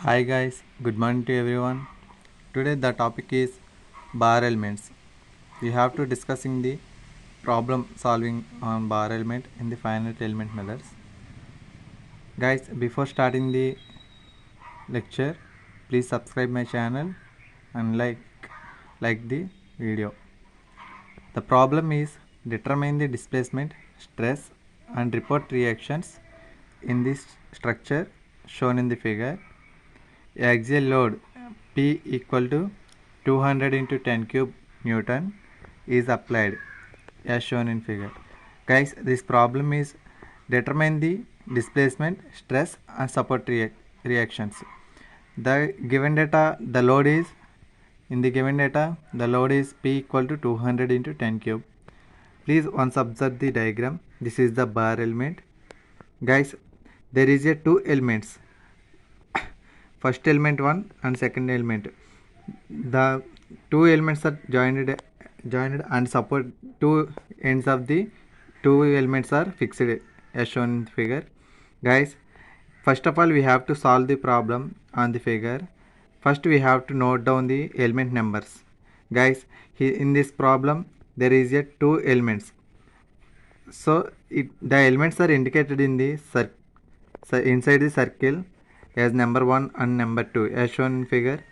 Hi guys, good morning to everyone. Today the topic is bar elements. We have to discussing the problem solving on bar element in the finite element methods. Guys, before starting the lecture, please subscribe my channel and like the video. The problem is determine the displacement, stress and report reactions in this structure shown in the figure. Axial load P equal to 200 into 10 cube Newton is applied as shown in figure. Guys, this problem is determine the displacement, stress and support reactions. The given data, the load is in the given data, the load is P equal to 200 into 10 cube. Please once observe the diagram. This is the bar element. Guys, there is a two elements, first element 1 and second element. The two elements are joined and support two ends of the two elements are fixed as shown in the figure. Guys, first of all we have to solve the problem on the figure. First we have to note down the element numbers. Guys, in this problem there is a two elements, so the elements are indicated in the inside the circle as number 1 and number 2 as shown in figure.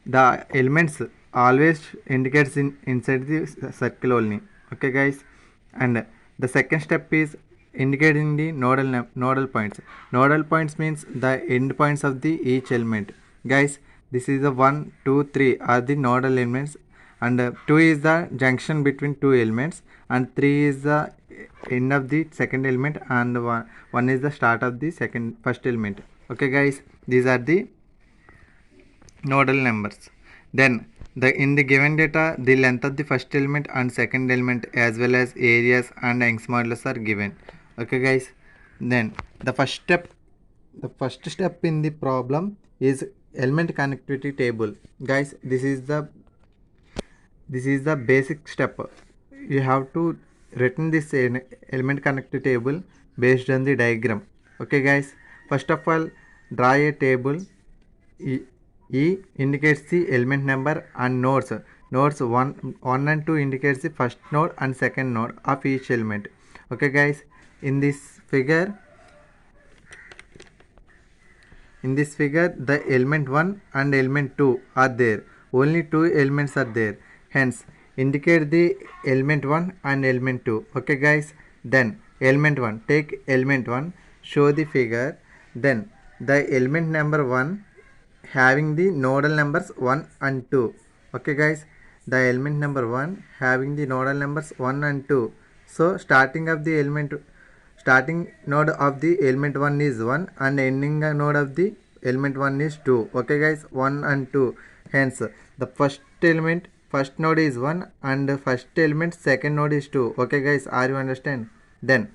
The elements always indicates inside the circle only. Okay guys, and the second step is indicating the nodal points. Nodal points means the end points of the each element. Guys, this is the 1 2 3 are the nodal elements, and 2 is the junction between two elements, and 3 is the end of the second element, and 1 is the start of the first element. Okay guys, these are the nodal numbers. Then in the given data, the length of the first element and second element as well as areas and Young's modulus are given. Okay guys, then the first step in the problem is element connectivity table. Guys, this is the basic step. You have to written this element connectivity table based on the diagram. Okay guys, first of all draw a table. E indicates the element number and nodes. Nodes 1 and 2 indicates the first node and second node of each element. Okay guys, in this figure, the element 1 and element 2 are there. Only two elements are there. Hence, indicate the element 1 and element 2. Okay guys, then element 1. Take element 1, show the figure. Then the element number 1 having the nodal numbers 1 and 2. Okay guys, the element number 1 having the nodal numbers 1 and 2. So starting node of the element 1 is 1 and ending node of the element 1 is 2. Okay guys, 1 and 2. Hence the first node is 1 and the first element second node is 2. Okay guys, are you understand? Then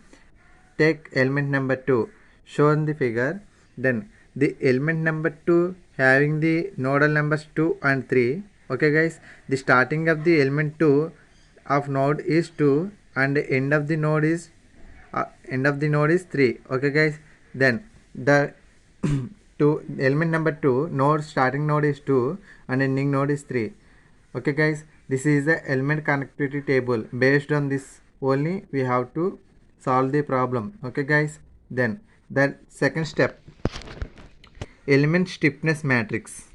take element number 2, show in the figure. Then the element number 2 having the nodal numbers 2 and 3. Okay guys, the starting of the element 2 of node is 2 and the end of the node is 3. Okay guys, then the element number 2 node starting node is 2 and ending node is 3. Okay guys, this is the element connectivity table. Based on this only we have to solve the problem. Okay guys, then the second step, element stiffness matrix.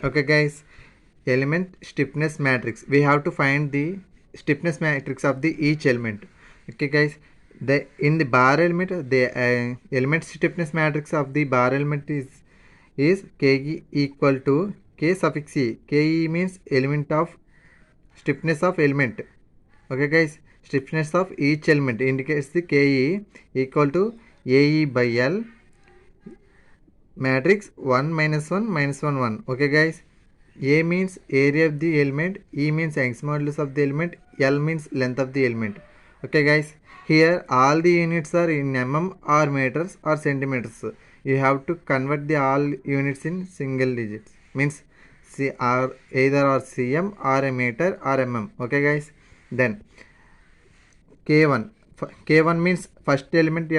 Okay guys, element stiffness matrix, we have to find the stiffness matrix of the each element. Okay guys, in the bar element, the element stiffness matrix of the bar element is Ke equal to K suffix E. Ke means element of stiffness of element. Okay guys, stiffness of each element indicates the Ke equal to Ae by L matrix 1 minus 1 minus 1 1. Okay guys, A means area of the element, E means Young's modulus of the element, L means length of the element. Okay guys, here all the units are in mm or meters or centimeters. You have to convert the all units in single digits, means either or cm or a meter or mm. Okay guys, then K1 means first element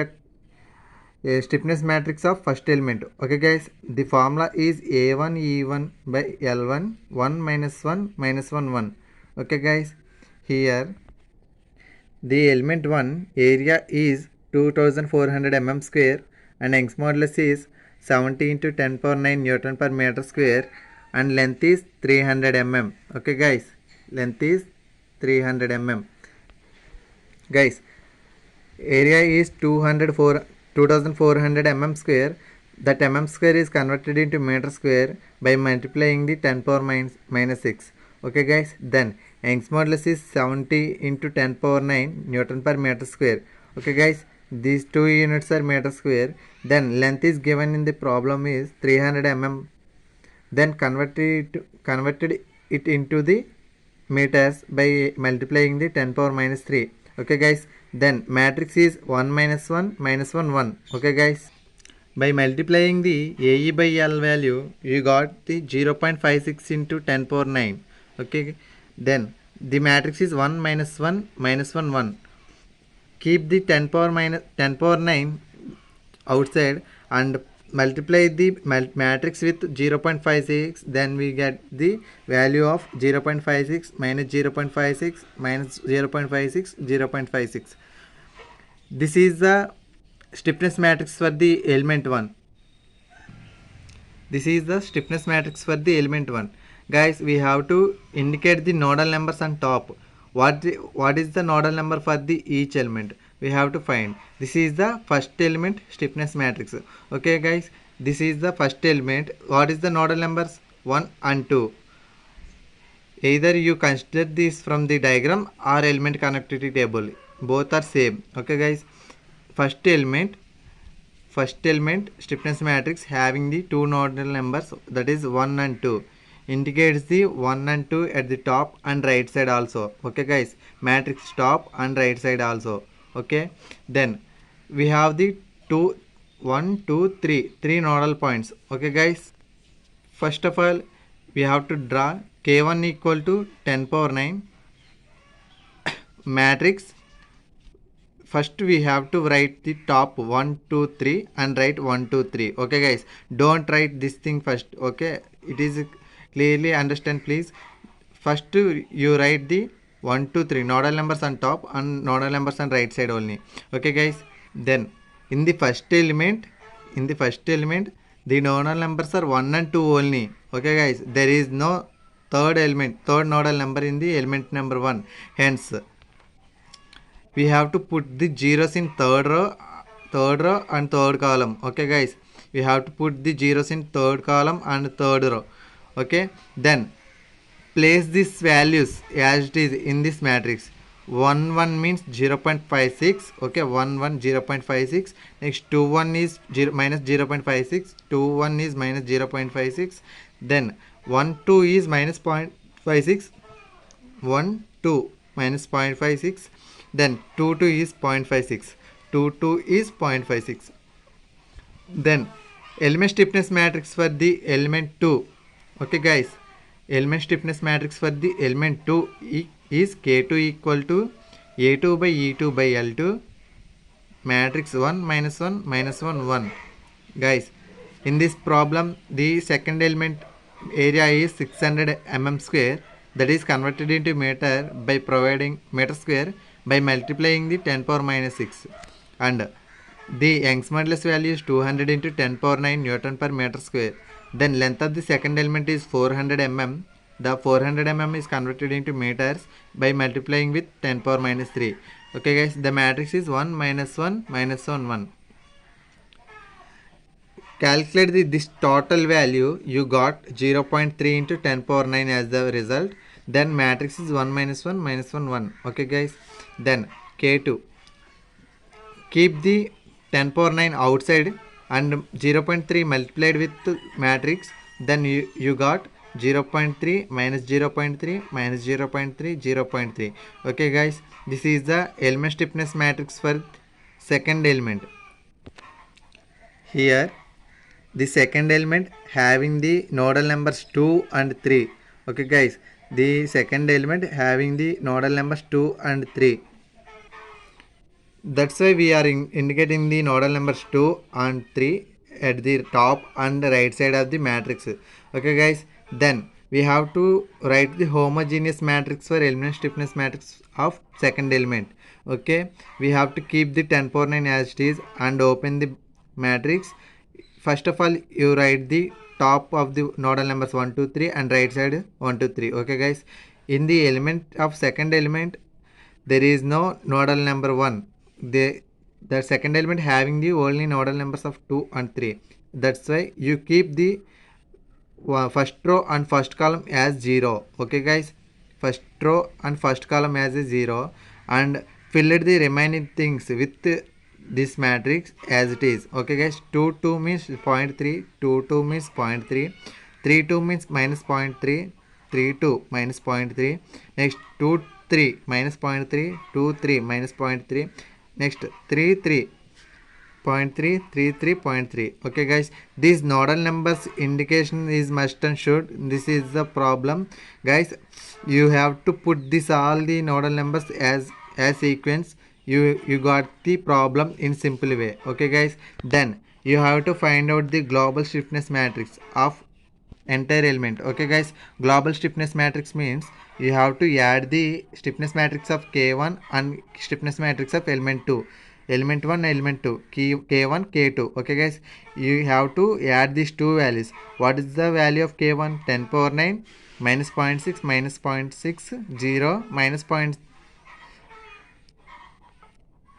a stiffness matrix of first element. Okay guys, the formula is A1 E1 by L1 1 minus 1 minus 1 1. Okay guys, here the element 1 area is 2400 mm square and Young's modulus is 70 into 10 power 9 Newton per meter square and length is 300 mm. Okay guys, length is 300 mm. Guys, area is 2400 mm square. That mm square is converted into meter square by multiplying the 10 power minus 6. Okay guys, then Young's modulus is 70 into 10 power 9 Newton per meter square. Okay guys, these two units are meter square. Then length is given in the problem is 300 mm. Then converted it into the meters by multiplying the 10 power minus 3. Okay guys, then matrix is 1 minus 1 minus 1 1. Okay guys, by multiplying the AE by L value you got the 0.56 into 10 power 9. Okay, then the matrix is 1 minus 1 minus 1 1. Keep the 10 power 9 outside and multiply the matrix with 0.56, then we get the value of 0.56 minus 0.56 minus 0.56 0.56. This is the stiffness matrix for the element 1. This is the stiffness matrix for the element 1. Guys, we have to indicate the nodal numbers on top. What is the nodal number for the each element? We have to find. This is the first element stiffness matrix. Okay guys, this is the first element. What is the nodal numbers? 1 and 2. Either you consider this from the diagram or element connectivity table. Both are same. Okay guys, first element stiffness matrix having the two nodal numbers, that is 1 and 2, indicates the 1 and 2 at the top and right side also. Okay guys, matrix top and right side also. Okay, then we have the 2 1 2 3 nodal points. Okay guys, first of all we have to draw k1 equal to 10 power 9 matrix. First we have to write the top 1 2 3 and write 1 2 3. Okay guys, don't write this thing first. Okay, it is clearly understand please. First you write the 1 2 3 nodal numbers on top and nodal numbers on right side only. Okay guys, then in the first element the nodal numbers are 1 and 2 only. Okay guys, there is no third nodal number in the element number 1. Hence we have to put the zeros in third row and third column. Okay guys, we have to put the zeros in third column and third row. Okay, then place these values as it is in this matrix. 1 1 means 0.56. Okay, 1 1 0.56. Next 2 1 is minus 0.56. 2 1 is minus 0.56. Then 1 2 is minus 0.56. 1 2 minus 0.56. Then 2 2 is 0.56. 2 2 is 0.56. Then element stiffness matrix for the element 2. Okay guys, element stiffness matrix for the element 2 is K2 equal to A2 by E2 by L2 matrix 1 minus 1 minus 1 1. Guys, in this problem the second element area is 600 mm square, that is converted into meter by providing meter square by multiplying the 10 power minus 6, and the Young's modulus value is 200 into 10 power 9 Newton per meter square. Then length of the second element is 400 mm. The 400 mm is converted into meters by multiplying with 10 power minus 3. Okay guys, the matrix is 1 minus 1 minus 1 1. Calculate this total value. You got 0.3 into 10 power 9 as the result. Then matrix is 1 minus 1 minus 1 1. Okay guys, then K2, keep the 10 power 9 outside and 0.3 multiplied with matrix, then you got 0.3 minus 0.3 minus 0.3 0.3. Okay guys, this is the element stiffness matrix for second element. Here the second element having the nodal numbers 2 and 3. Okay guys, the second element having the nodal numbers 2 and 3. That's why we are indicating the nodal numbers 2 and 3 at the top and right side of the matrix. Okay guys, then we have to write the homogeneous matrix for element stiffness matrix of second element. Okay, we have to keep the 10 power 9 as it is and open the matrix. First of all, you write the top of the nodal numbers 1 2 3 and right side 1 2 3. Okay guys, in the element of second element there is no nodal number 1. The second element having the only nodal numbers of 2 and 3. That's why you keep the first row and first column as 0. Okay guys, first row and first column as a 0 and fill the remaining things with this matrix as it is. Okay guys, 2 2 means 0.3, 2 2 means 0.3, 3 2 means minus 0.3, 3 2 minus 0.3, next 2 3 minus 0.3, 2 3 minus 0.3, next 3 3 0.3, 3 3.3. Okay guys, these nodal numbers indication is must and should. This is the problem guys. You have to put this all the nodal numbers as sequence. You got the problem in simple way. Okay guys, then you have to find out the global stiffness matrix of entire element. Okay guys, global stiffness matrix means you have to add the stiffness matrix of k1 and stiffness matrix of element 2, element 1 element 2, k1 k2. Okay guys, you have to add these two values. What is the value of k1? 10 power 9 minus 0.6 minus 0.6 0 minus point,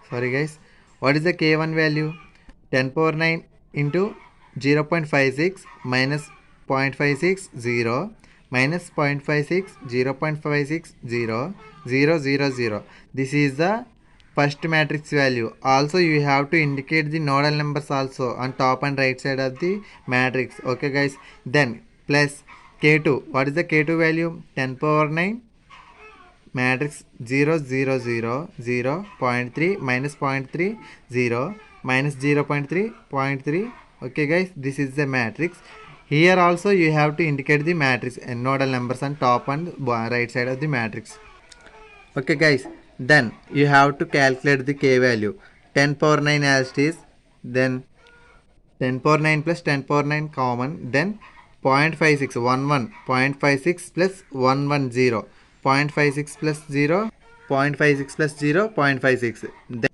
sorry guys, what is the k1 value? 10 power 9 into 0 0.56 minus 0.56 0 minus 0.56 0 0.56 0 0 0 0. This is the first matrix value. Also you have to indicate the nodal numbers also on top and right side of the matrix. Okay guys, then plus k2. What is the k2 value? 10 power 9 matrix 0 0 0 0 0.3 minus 0.3 0 minus 0 0.3 0.3. Okay guys, this is the matrix. Here also you have to indicate the matrix and nodal numbers on top and right side of the matrix. Okay guys, then you have to calculate the k value. 10 power 9 as it is, then 10 power 9 plus 10 power 9 common, then 0.56 11 0.56 plus 110 0.56 plus 0 0.56 plus 0 0.56, then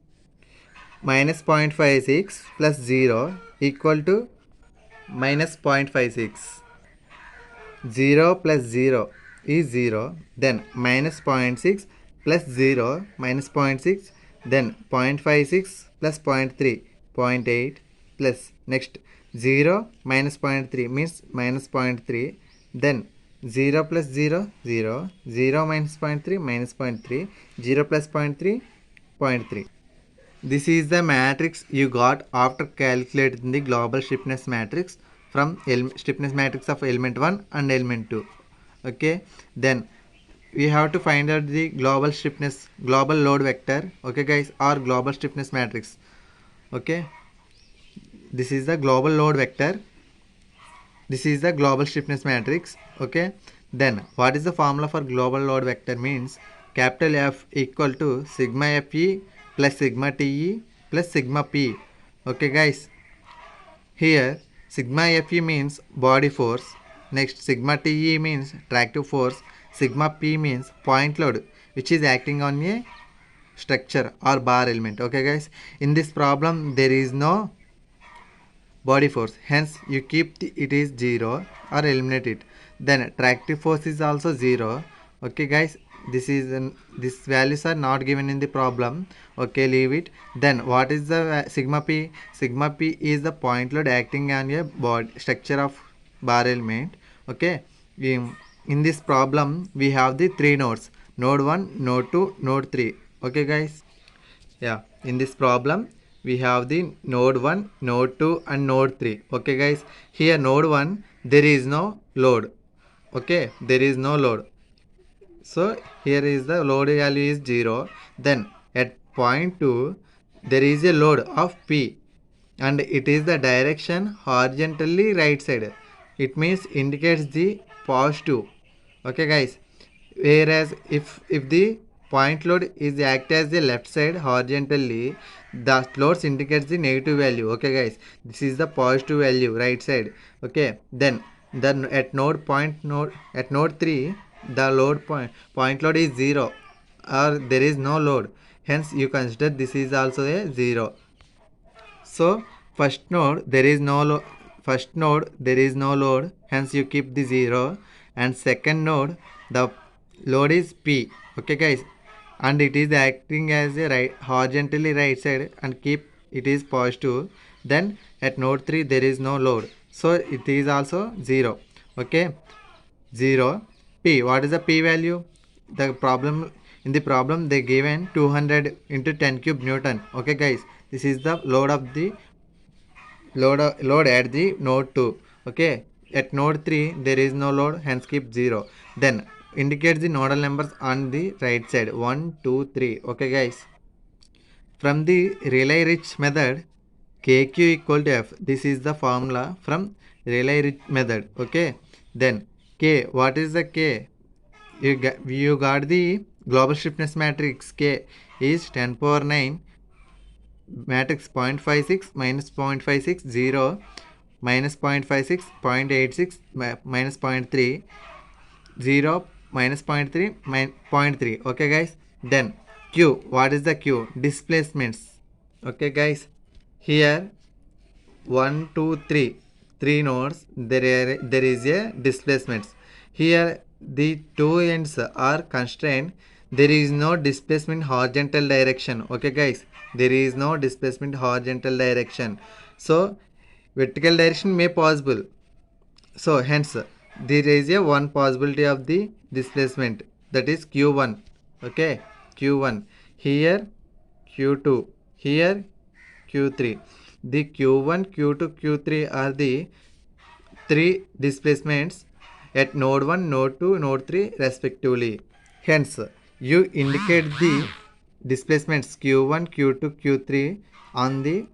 minus 0.56 plus 0 equal to minus 0.56. 0 plus 0 is 0, then minus 0.6 plus 0 minus 0.6, then 0.56 plus 0.3 0.8 plus next 0 minus 0.3 means minus 0.3, then 0 plus 0 0 0 minus 0.3 minus 0.3 0 plus 0.3 0.3. This is the matrix you got after calculating the global stiffness matrix from stiffness matrix of element 1 and element 2. Okay, then we have to find out the global stiffness, global load vector. Okay guys, or global stiffness matrix. Okay, this is the global load vector, this is the global stiffness matrix. Okay, then what is the formula for global load vector? Means capital F equal to sigma Fe plus sigma Te plus sigma P. Okay guys, here sigma Fe means body force, next sigma Te means tractive force, sigma P means point load which is acting on a structure or bar element. Okay guys, in this problem there is no body force, hence you keep it is 0 or eliminate it. Then tractive force is also 0. Okay guys, this is these values are not given in the problem. Okay, leave it. Then what is the sigma P? Sigma P is the point load acting on a body structure of bar element. Okay, in this problem we have the three nodes: node 1, node 2, node 3. Okay guys, yeah, in this problem we have the node 1, node 2 and node 3. Okay guys, here node 1 there is no load. Okay, there is no load, so here is the load value is 0. Then at point 2 there is a load of P and it is the direction horizontally right side. It means indicates the positive. Okay guys, whereas if the point load is act as the left side horizontally. The loads indicates the negative value. Okay guys, this is the positive value right side. Okay, then at node 3 the point load is 0 or there is no load, hence you consider this is also a 0. So first node there is no load, hence you keep the 0, and second node the load is P. Okay guys, and it is acting as a horizontally right side and keep it is positive. Then at node 3 there is no load, so it is also 0. Okay, 0 P. What is the P value? The problem in the problem they given 200 into 10 cube Newton. Okay guys, this is the load of the load at the node 2. Okay, at node 3 there is no load, hence keep 0. Then indicate the nodal numbers on the right side 1 2 3. Okay guys, from the Rayleigh-Rich method, KQ equal to F. This is the formula from Rayleigh-Rich method. Okay, then K. What is the K? You got the global stiffness matrix. K is 10 power 9 matrix 0.56 minus 0.56 0 minus 0.56 0.86 minus 0.3 0 minus 0.3 0.3. Okay guys, then Q. What is the Q? Displacements. Okay guys, here 1 2 3 three nodes, there is a displacements. Here the two ends are constrained, there is no displacement horizontal direction. Okay guys, there is no displacement horizontal direction, so vertical direction may possible, so hence there is a one possibility of the displacement, that is q1. Okay, q1 here, q2 here, q3. The q1 q2 q3 are the three displacements at node 1 node 2 node 3 respectively. Hence you indicate the displacements q1 q2 q3 on the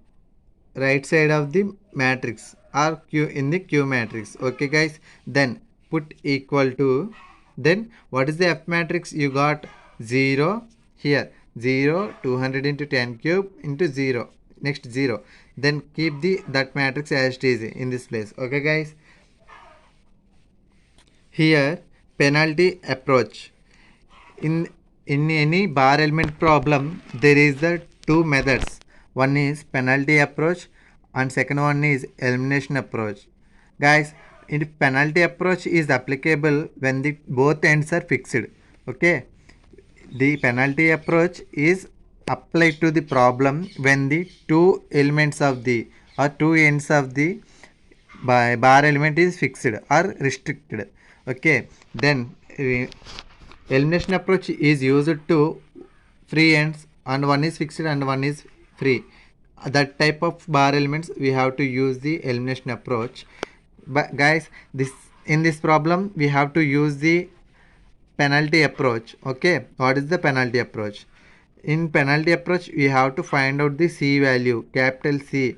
right side of the matrix or q in the q matrix. Okay guys, then put equal to, then what is the F matrix? You got 0 here, 0 200 into 10 cube into 0, next 0, then keep the that matrix as it is in this place. Okay guys, here penalty approach. In any bar element problem there is the two methods. One is penalty approach and second one is elimination approach. Guys, in penalty approach is applicable when the both ends are fixed. Okay, the penalty approach is applied to the problem when the two elements of the or two ends of the bar element is fixed or restricted. Okay, then elimination approach is used to free ends and one is fixed and one is free. That type of bar elements we have to use the elimination approach. But guys, this in this problem we have to use the penalty approach. Okay, what is the penalty approach? In penalty approach we have to find out the C value, capital C.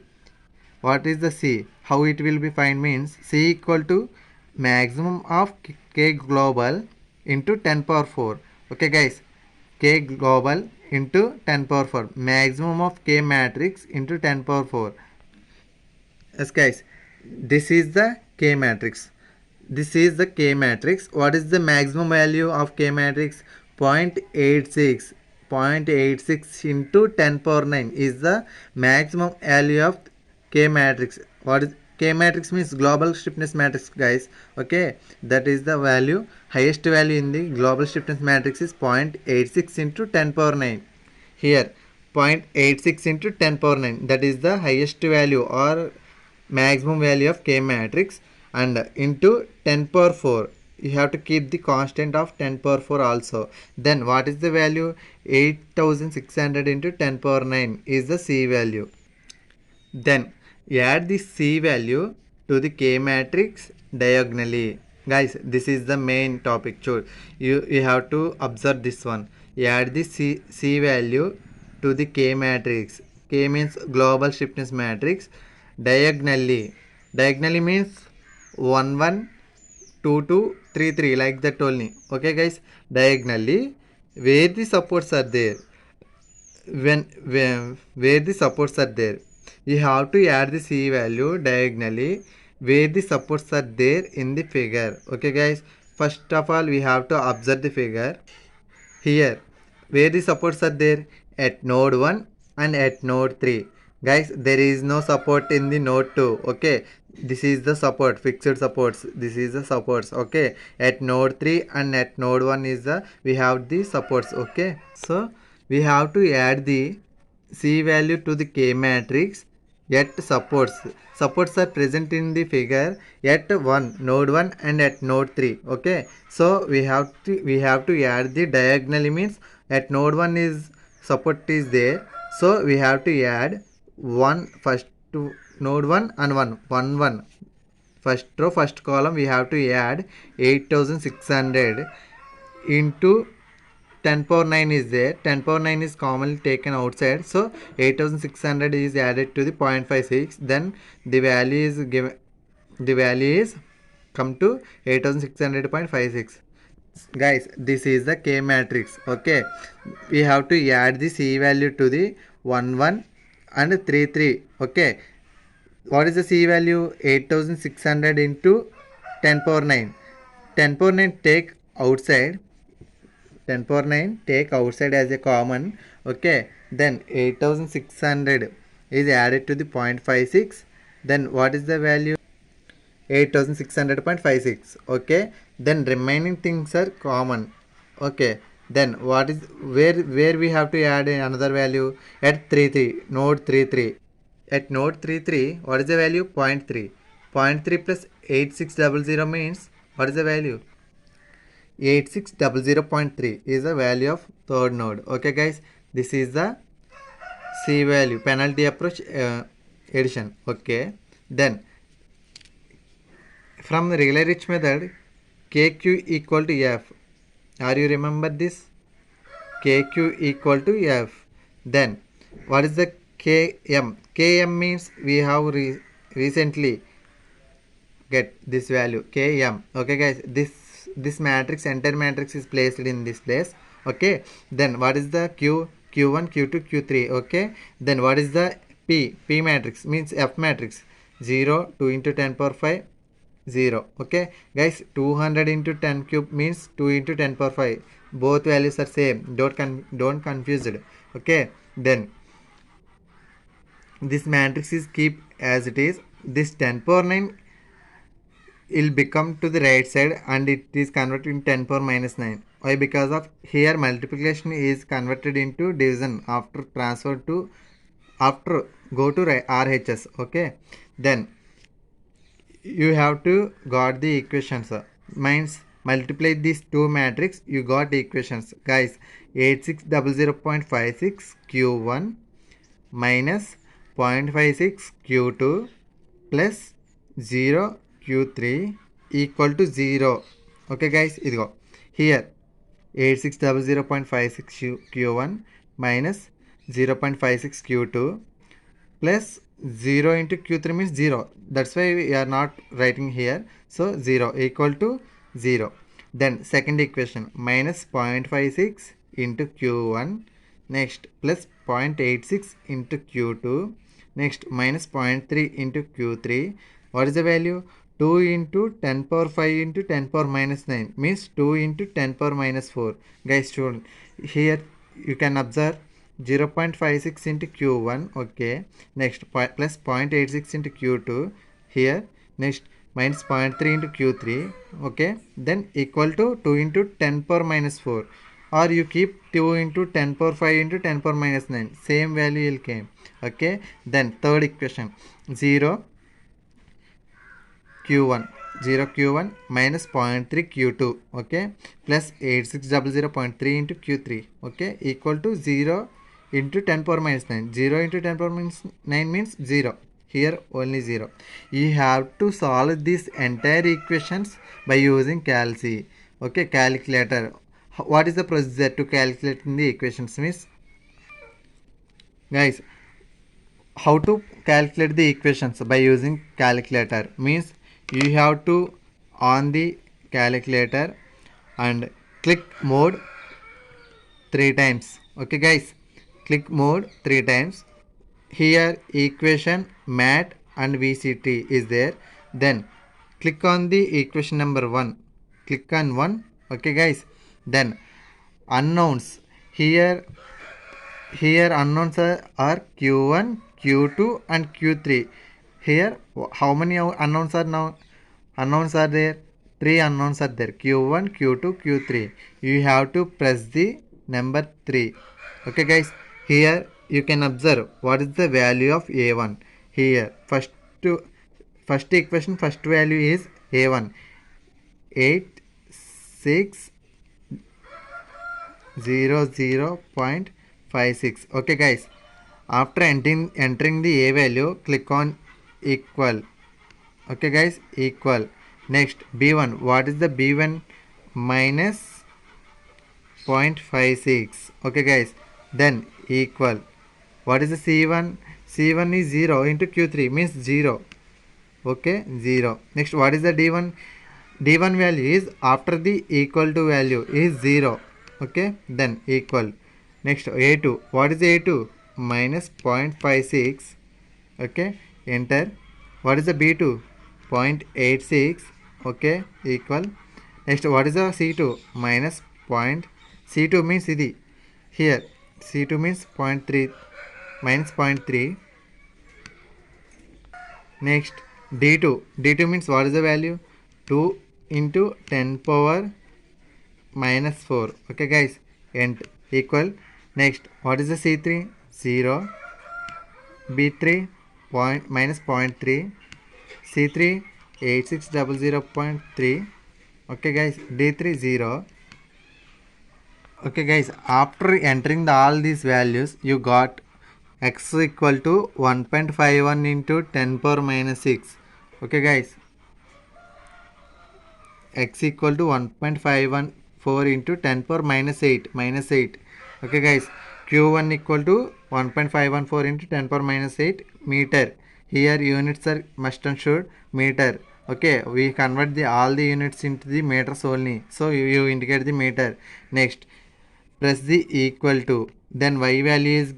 What is the C? How it will be find means C equal to maximum of K global into 10 power 4. Okay guys, K global into 10 power 4, maximum of K matrix into 10 power 4. Yes guys, this is the K matrix. This is the K matrix. What is the maximum value of K matrix? 0.86. 0.86 into 10 power 9 is the maximum value of K matrix. What is K matrix? Means global stiffness matrix guys. Okay, that is the value. Highest value in the global stiffness matrix is 0.86 into 10 power 9. Here 0.86 into 10 power 9, that is the highest value or maximum value of K matrix, and into 10 power 4 you have to keep the constant of 10 power 4 also. Then what is the value? 8600 into 10 power 9 is the C value. Then add the C value to the K matrix diagonally. Guys, this is the main topic. Sure, you have to observe this one. Add the C value to the K matrix. K means global stiffness matrix. Diagonally. Diagonally means 1 1 2 2 3 3 like that only. Okay guys, diagonally where the supports are there. Where the supports are there, you have to add the C value diagonally where the supports are there in the figure. Okay guys, first of all we have to observe the figure. Here where the supports are there, at node 1 and at node 3. Guys, there is no support in the node 2. Okay, this is the support, fixed supports, this is the supports. Okay, at node 3 and at node 1 is the we have the supports. Okay, so we have to add the C value to the K matrix at supports are present in the figure at node 1 and at node 3. Okay, so we have to add the diagonally, means at node 1 is support is there, so we have to add 1 first to node 1 and 1 first row first column. We have to add 8600 into 10 power 9 is there. 10 power 9 is commonly taken outside, so 8600 is added to the 0.56. Then the value is given, the value is come to 8600.56. Guys, this is the K matrix. Okay, we have to add the C value to the 1 1 and 3 3. Okay, what is the C value? 8600 into 10 power 9. 10 power 9 take outside, 10 power 9 take outside as a common. Okay, then 8600 is added to the 0.56. Then what is the value? 8600.56. Okay, then remaining things are common. Okay, then what is where we have to add another value? At 33 node 33. At node 33, what is the value? 0.3. 0.3 plus 8600 means what is the value? 8600.3 is the value of third node. Okay guys, this is the C value penalty approach addition. Okay, then from the Rayleigh-Rich method, KQ equal to F. Are you remember this? KQ equal to F. Then what is the KM? KM means we have recently get this value Km. Okay guys, this matrix, entire matrix is placed in this place. Okay, then what is the Q1 Q2 Q3? Okay, then what is the P matrix, means F matrix, 0 2 into 10 power 5 0. Okay guys, 200 into 10 cube means 2 into 10 power 5. Both values are same, don't confuse it. Okay, then this matrix is keep as it is. This 10 power 9 will become to the right side and it is converted in 10 power minus 9. Why? Because of here multiplication is converted into division after transfer to, after go to RHS. Okay, then you have to got the equations, means multiply these two matrix, you got the equations. Guys, 8600.56 Q1 minus 0.56 Q2 plus 0 Q3 equal to 0. Okay guys, idigo here 8600.56 Q1 minus 0.56 Q2 plus 0 into Q3 means 0. That's why we are not writing here. So 0 equal to 0. Then second equation, minus 0.56 into Q1, next plus 0.86 into Q2, next minus 0.3 into Q3. What is the value? 2 into 10 power 5 into 10 power minus 9 means 2 into 10 power minus 4. Guys, student, here you can observe 0.56 into Q1. Okay, next plus 0.86 into Q2 here, next minus 0.3 into Q3. Okay, then equal to 2 into 10 power minus 4, or you keep 2 into 10 power 5 into 10 power minus 9, same value will came. Okay, then third equation, 0 Q1 minus 0.3 Q2. Okay, plus 8600.3 into Q3. Okay, equal to 0 into 10 power minus 9. 0 into 10 power minus 9 means 0. Here only 0. You have to solve these entire equations by using calci. Okay, calculator. What is the procedure to calculate the equations? Means, guys, how to calculate the equations by using calculator means you have to on the calculator and click mode 3 times. Okay guys, click mode 3 times. Here equation mat and VCT is there. Then click on the equation number 1. Click on 1. Okay guys. Then unknowns. Here unknowns are Q1, Q2 and Q3. Here how many unknowns are now? Unknowns are there. 3 unknowns are there. Q1, Q2, Q3. You have to press the number 3. Okay guys. Here you can observe what is the value of A1. Here first equation first value is A1. 8 6 0.56. Okay guys, after entering the a value, click on equal. Okay guys, equal. Next b1, what is the b1? Minus 0.56. Okay guys, then equal. What is the c1? C1 is 0 into q3 means 0. Okay, 0. Next, what is the d1? D1 value is after the equal to value is 0. Okay, then equal. Next, A2. What is A2? Minus 0.56. Okay, enter. What is the B2? 0.86. Okay, equal. Next, what is the C2? Minus point. C2 means ఇది. Here, C2 means 0.3 minus 0.3. Next, D2. D2 means what is the value? 2 into 10 power minus 4. Okay guys, and equal. Next, what is the C3? 0. B3 minus 0.3. C3 8600.3. Okay guys, D3 0. Okay guys, after entering all these values, you got x equal to 1.51 into 10 power minus 6. Okay guys, x equal to 1.514 into 10 power minus 8. Okay guys, q1 equal to 1.514 into 10 power minus 8 meter. Here units are must and should meter. Okay, we convert all the units into the meters only, so you indicate the meter. Next, press the equal to, then y value is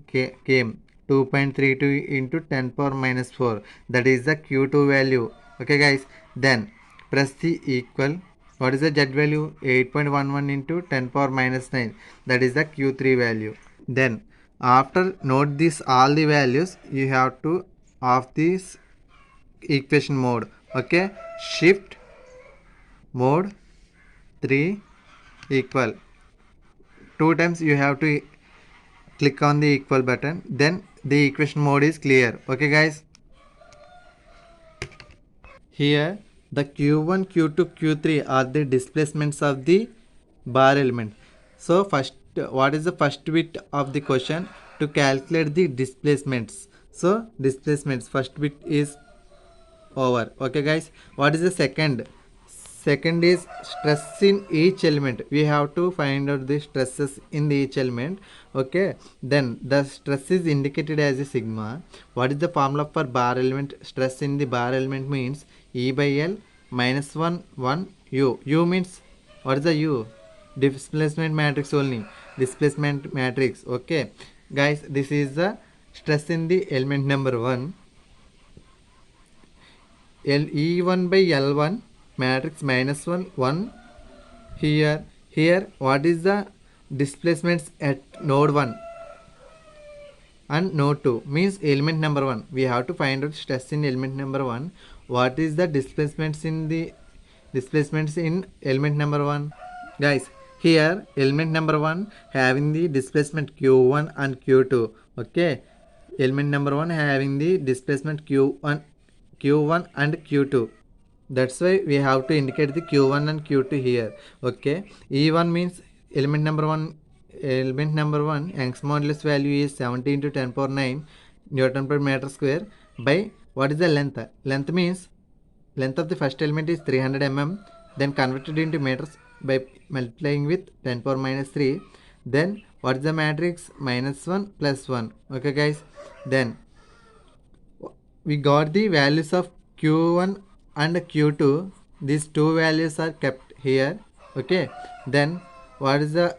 came 2.32 into 10 power minus 4, that is the q2 value. Okay guys, then press the equal. What is the z value? 8.11 into 10 power minus 9, that is the q3 value. Then after note this all the values, you have to off this equation mode. Okay, shift mode 3 equal. 2 times you have to click on the equal button, then the equation mode is clear. Okay guys, here the q1, q2, q3 are the displacements of the bar element. So first, what is the first bit of the question? To calculate the displacements. So displacements first bit is over. Okay guys, what is the second? Second is stress in each element. We have to find out the stresses in each element. Okay, then the stress is indicated as a sigma. What is the formula for bar element? Stress in the bar element means E by L minus 1 U. U means, what is the U? Displacement matrix only. Displacement matrix. Okay guys, this is the stress in the element number 1. E1 by L1 matrix minus 1 here. What is the displacements at node 1 and node 2 means element number 1. We have to find out stress in element number 1. What is the displacements in element number 1? Guys, here element number 1 having the displacement q1 and q2. Okay, element number 1 having the displacement q1 and q2. That's why we have to indicate the q1 and q2 here. Okay, E1 means element number 1 Young's modulus value is 70 into 10 power 9 Newton per meter square by what is the length? Length means length of the first element is 300 mm, then converted into meters by multiplying with 10 power minus 3. Then what is the matrix? Minus 1 plus 1. Okay guys, then we got the values of q1 and q2. These two values are kept here. Okay, then what is the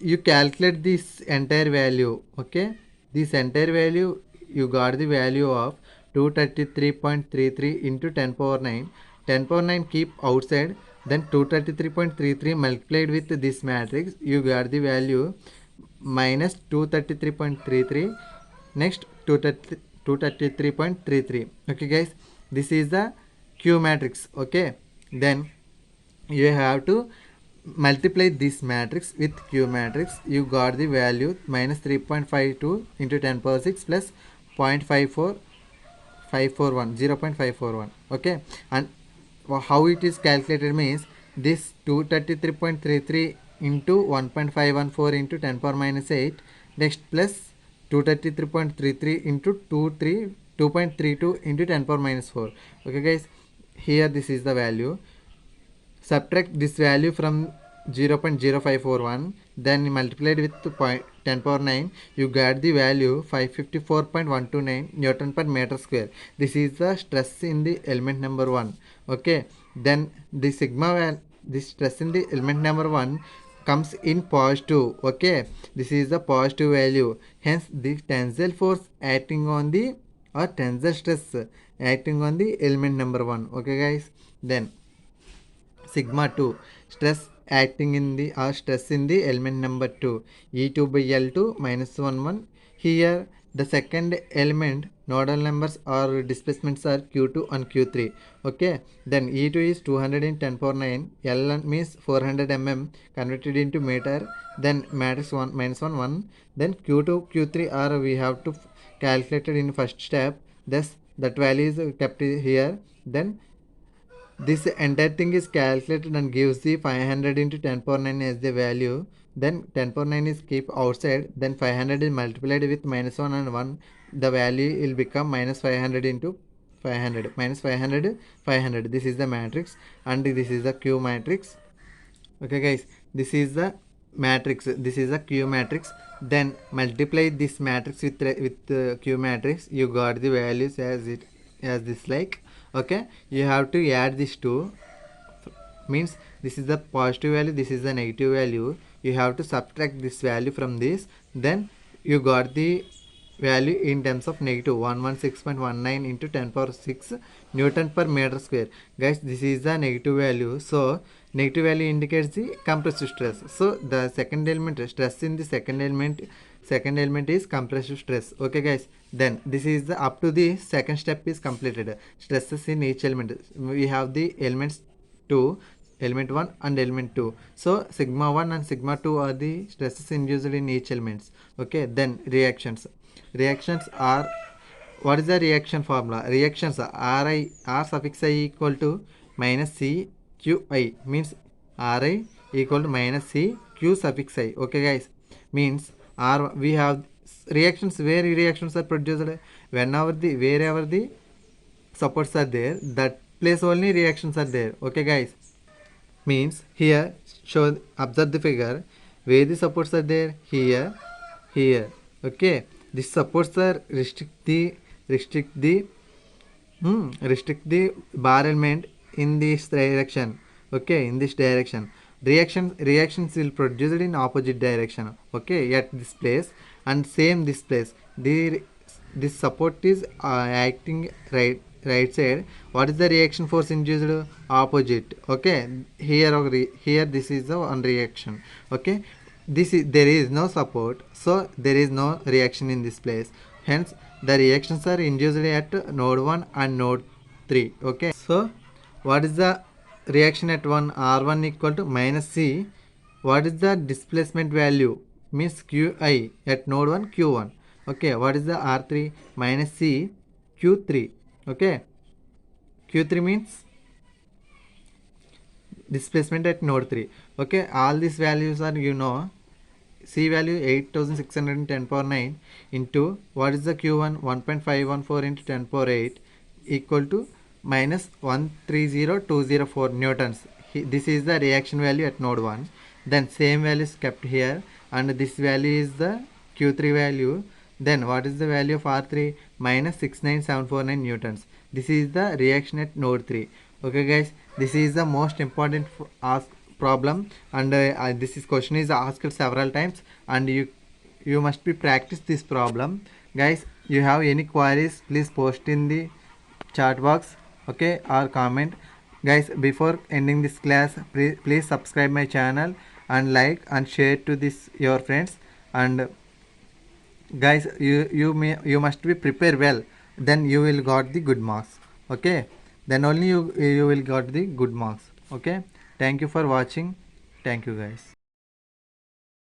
you calculate this entire value. Okay, this entire value you got the value of 233.33 into 10 power 9. 10 power 9 keep outside, then 233.33 multiplied with this matrix, you got the value minus 233.33. Next 233.33. Okay guys, this is the Q matrix. Okay, then you have to multiply this matrix with Q matrix. You got the value minus 3.52 into 10 power 6 plus 0.541, 0.541. Okay, and how it is calculated means this 233.33 into 1.514 into 10 power minus 8, next plus 233.33 into 2.32 into 10 power minus 4. Okay guys, here this is the value. Subtract this value from 0.0541, then multiplied with 10 power 9, you get the value 554.129 Newton per meter square. This is the stress in the element number 1. Okay, then the sigma this stress in the element number 1 comes in positive. Okay, this is the positive value, hence the tensile force acting on the or tensile stress acting on the element number 1. Okay guys, then sigma 2 stress acting in the or stress in the element number 2 E2 by L2 minus 1 1. Here the second element nodal numbers or displacements are Q2 and Q3. Okay, then E2 is 200 in 10 power 9, L means 400 mm converted into meter, then matrix 1 minus 1 1, then Q2 Q3 are we have to calculated in first step, thus that value is kept here. Then this entire thing is calculated and gives the 500 into 10 power 9 as the value. Then 10 power 9 is keep outside. Then 500 is multiplied with minus 1 and 1. The value will become minus 500 into 500. Minus 500, 500. This is the matrix and this is the Q matrix. Okay guys, this is the matrix. This is the Q matrix. Then multiply this matrix with Q matrix. You got the values as this like. Okay, you have to add these two, means this is the positive value, this is the negative value. You have to subtract this value from this, then you got the value in terms of negative 116.19 into 10 power 6 Newton per meter square. Guys, this is the negative value, so negative value indicates the compressive stress. So the second element stress in the second element is compressive stress. Okay guys, then this is the up to the second step is completed. Stresses in each element, we have the elements 2, element 1 and element 2. So sigma 1 and sigma 2 are the stresses induced in each elements. Okay, then reactions are, what is the reaction formula? Reactions are R suffix I equal to minus C Q I, means Ri equal to minus C Q suffix I. Okay guys, means R we have reactions, where reactions are produced wherever the supports are there, that place only reactions are there. Okay guys, means here observe the figure where the supports are there, here. Okay, these supports are restrict the bar element in this direction. Okay, in this direction reactions will produce it in opposite direction. Okay, at this place and same this place, this support is acting right side. What is the reaction force induced? Opposite. Okay, here this is the one reaction. Okay, there is no support, so there is no reaction in this place, hence the reactions are induced at node 1 and node 3. Okay, so what is the reaction at 1? R1 equal to minus C. What is the displacement value? Means Qi at node 1, Q1. Okay, what is the R3? Minus C Q3. Okay, Q3 means displacement at node 3. Okay, all these values are, C value 8610 power 9 into what is the Q1? 1.514 into 10 power 8 equal to minus 130204 newtons. This is the reaction value at node 1. Then same value is kept here and this value is the Q3 value. Then what is the value of R3? Minus 69749 newtons. This is the reaction at node 3. Okay guys, this is the most important problem, and this is question is asked several times, and you must be practice this problem, guys. You have any queries, please post in the chat box, okay, or comment. Guys, before ending this class, please subscribe my channel and like and share to this your friends. And guys, you must be prepare well, then you will got the good marks, okay, then only you will got the good marks, okay. Thank you for watching. Thank you, guys.